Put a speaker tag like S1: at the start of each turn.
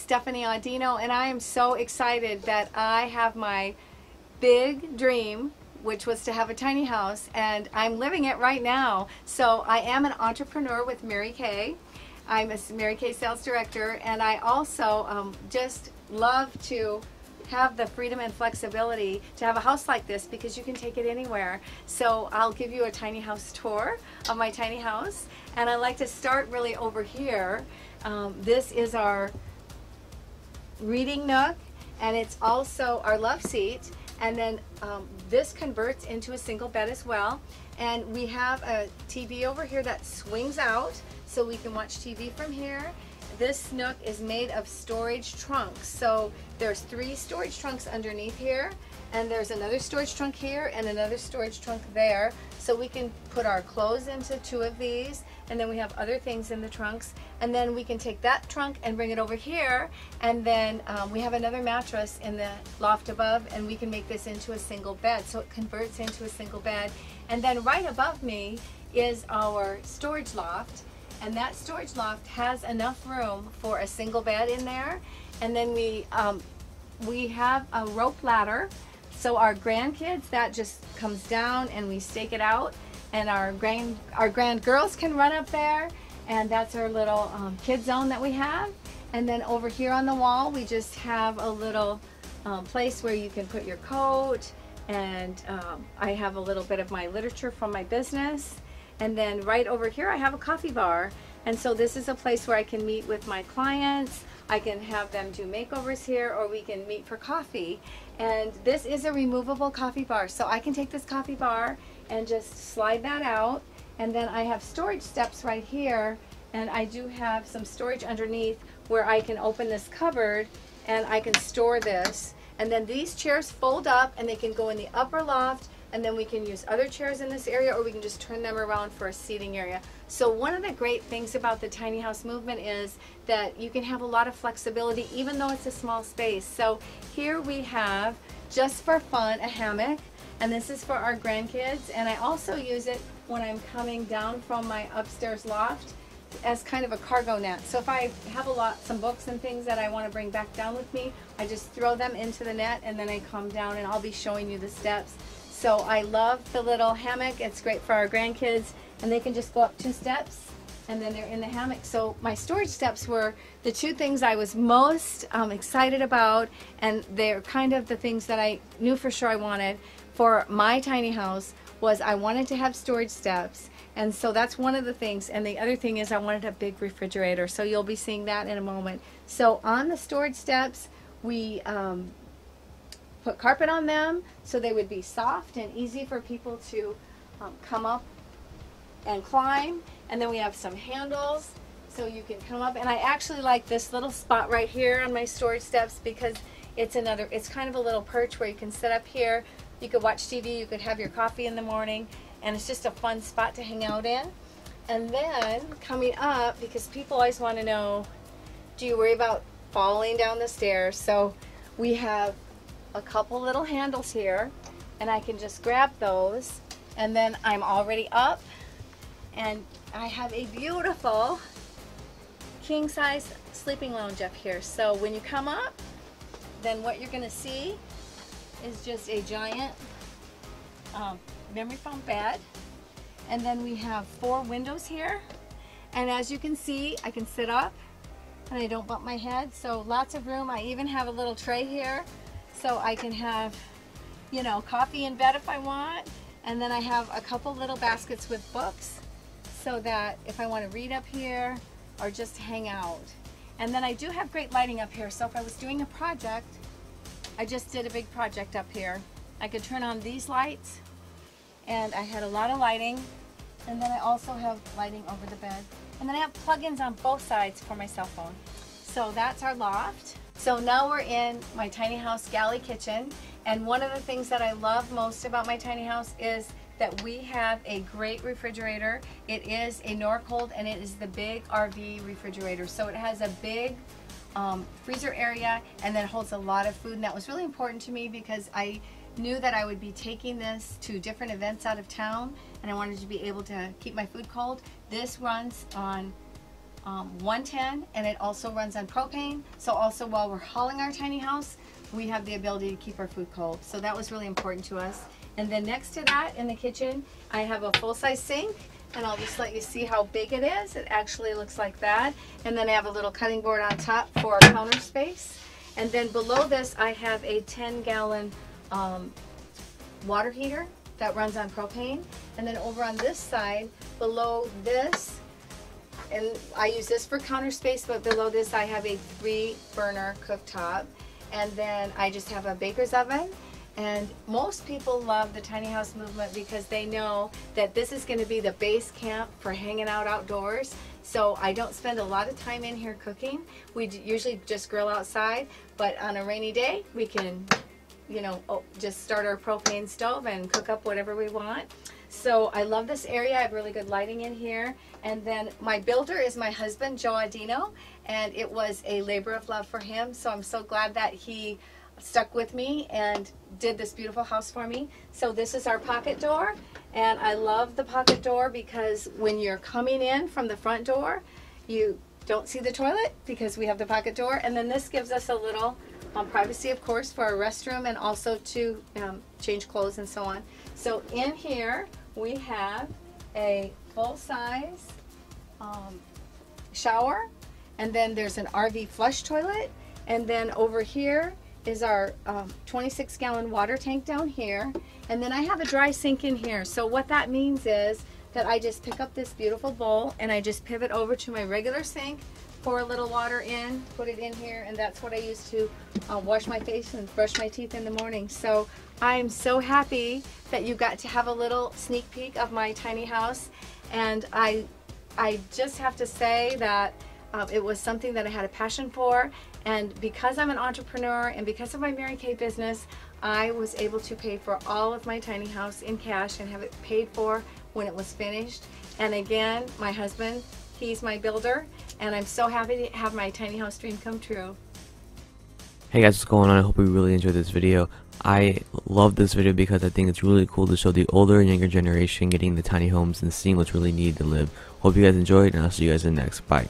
S1: Stephanie Audino, and I am so excited that I have my big dream, which was to have a tiny house, and I'm living it right now. So I am an entrepreneur with Mary Kay. I'm a Mary Kay sales director, and I also just love to have the freedom and flexibility to have a house like this because you can take it anywhere. So I'll give you a tiny house tour of my tiny house, and I like to start really over here. This is our reading nook, and it's also our love seat, and then this converts into a single bed as well, and we have a TV over here that swings out so we can watch TV from here. This nook is made of storage trunks, so there's 3 storage trunks underneath here, and there's another storage trunk here and another storage trunk there, so we can put our clothes into 2 of these, and then we have other things in the trunks, and then we can take that trunk and bring it over here, and then we have another mattress in the loft above, and we can make this into a single bed, so it converts into a single bed. And then right above me is our storage loft, and that storage loft has enough room for a single bed in there. And then we have a rope ladder, so our grandkids, that just comes down and we stake it out, and our grand girls can run up there, and that's our little kid zone that we have. And then over here on the wall we just have a little place where you can put your coat, and I have a little bit of my literature from my business. And then right over here I have a coffee bar, and so this is a place where I can meet with my clients. I can have them do makeovers here, or we can meet for coffee. And this is a removable coffee bar, so I can take this coffee bar and just slide that out, and then I have storage steps right here, and I do have some storage underneath where I can open this cupboard and I can store this. And then these chairs fold up and they can go in the upper loft, and then we can use other chairs in this area, or we can just turn them around for a seating area. So one of the great things about the tiny house movement is that you can have a lot of flexibility even though it's a small space. So here we have, just for fun, a hammock, and this is for our grandkids, and I also use it when I'm coming down from my upstairs loft as kind of a cargo net. So if I have some books and things that I want to bring back down with me, I just throw them into the net, and then I come down, and I'll be showing you the steps. So I love the little hammock. It's great for our grandkids, and they can just go up 2 steps and then they're in the hammock. So my storage steps were the 2 things I was most excited about, and they're kind of the things that I knew for sure I wanted for my tiny house. Was I wanted to have storage steps, and so that's one of the things. And the other thing is I wanted a big refrigerator, so you'll be seeing that in a moment. So on the storage steps we put carpet on them so they would be soft and easy for people to come up and climb. And then we have some handles so you can come up, and I actually like this little spot right here on my storage steps because it's kind of a little perch where you can sit up here, you could watch TV, you could have your coffee in the morning, and it's just a fun spot to hang out in. And then coming up, because people always want to know, do you worry about falling down the stairs? So we have a couple little handles here, and I can just grab those, and then I'm already up, and I have a beautiful king-size sleeping lounge up here. So when you come up, then what you're going to see is just a giant memory foam bed, and then we have 4 windows here, and as you can see I can sit up and I don't bump my head, so lots of room. I even have a little tray here so I can have, you know, coffee in bed if I want. And then I have a couple little baskets with books so that if I want to read up here or just hang out. And then I do have great lighting up here, so if I was doing a project, I just did a big project up here, I could turn on these lights, and I had a lot of lighting. And then I also have lighting over the bed, and then I have plug-ins on both sides for my cell phone. So that's our loft. So now we're in my tiny house galley kitchen, and one of the things that I love most about my tiny house is that we have a great refrigerator. It is a Norcold, and it is the big RV refrigerator. So it has a big freezer area, and then holds a lot of food, and that was really important to me because I knew that I would be taking this to different events out of town, and I wanted to be able to keep my food cold. This runs on 110, and it also runs on propane. So also while we're hauling our tiny house, we have the ability to keep our food cold. So that was really important to us. And then next to that in the kitchen, I have a full-size sink, and I'll just let you see how big it is. It actually looks like that. And then I have a little cutting board on top for counter space. And then below this, I have a 10-gallon water heater that runs on propane. And then over on this side, below this, and I use this for counter space, but below this I have a 3-burner cooktop. And then I just have a baker's oven. And most people love the tiny house movement because they know that this is going to be the base camp for hanging out outdoors. So I don't spend a lot of time in here cooking. We usually just grill outside, but on a rainy day we can, you know, just start our propane stove and cook up whatever we want. So I love this area. I have really good lighting in here. And then my builder is my husband, Joe Audino, and it was a labor of love for him. So I'm so glad that he stuck with me and did this beautiful house for me. So this is our pocket door, and I love the pocket door because when you're coming in from the front door, you don't see the toilet because we have the pocket door. And then this gives us a little privacy, of course, for our restroom and also to change clothes and so on. So in here we have a full-size shower, and then there's an RV flush toilet, and then over here is our 26-gallon water tank down here, and then I have a dry sink in here. So what that means is that I just pick up this beautiful bowl and I just pivot over to my regular sink, pour a little water in, put it in here, and that's what I use to wash my face and brush my teeth in the morning. So I'm so happy that you got to have a little sneak peek of my tiny house, and I just have to say that it was something that I had a passion for, and because I'm an entrepreneur and because of my Mary Kay business, I was able to pay for all of my tiny house in cash and have it paid for when it was finished. And again, my husband, he's my builder, and I'm so happy to have my tiny house dream come true.
S2: Hey guys, what's going on? I hope you really enjoyed this video. I love this video because I think it's really cool to show the older and younger generation getting the tiny homes and seeing what's really needed to live. Hope you guys enjoyed, and I'll see you guys in the next. Bye.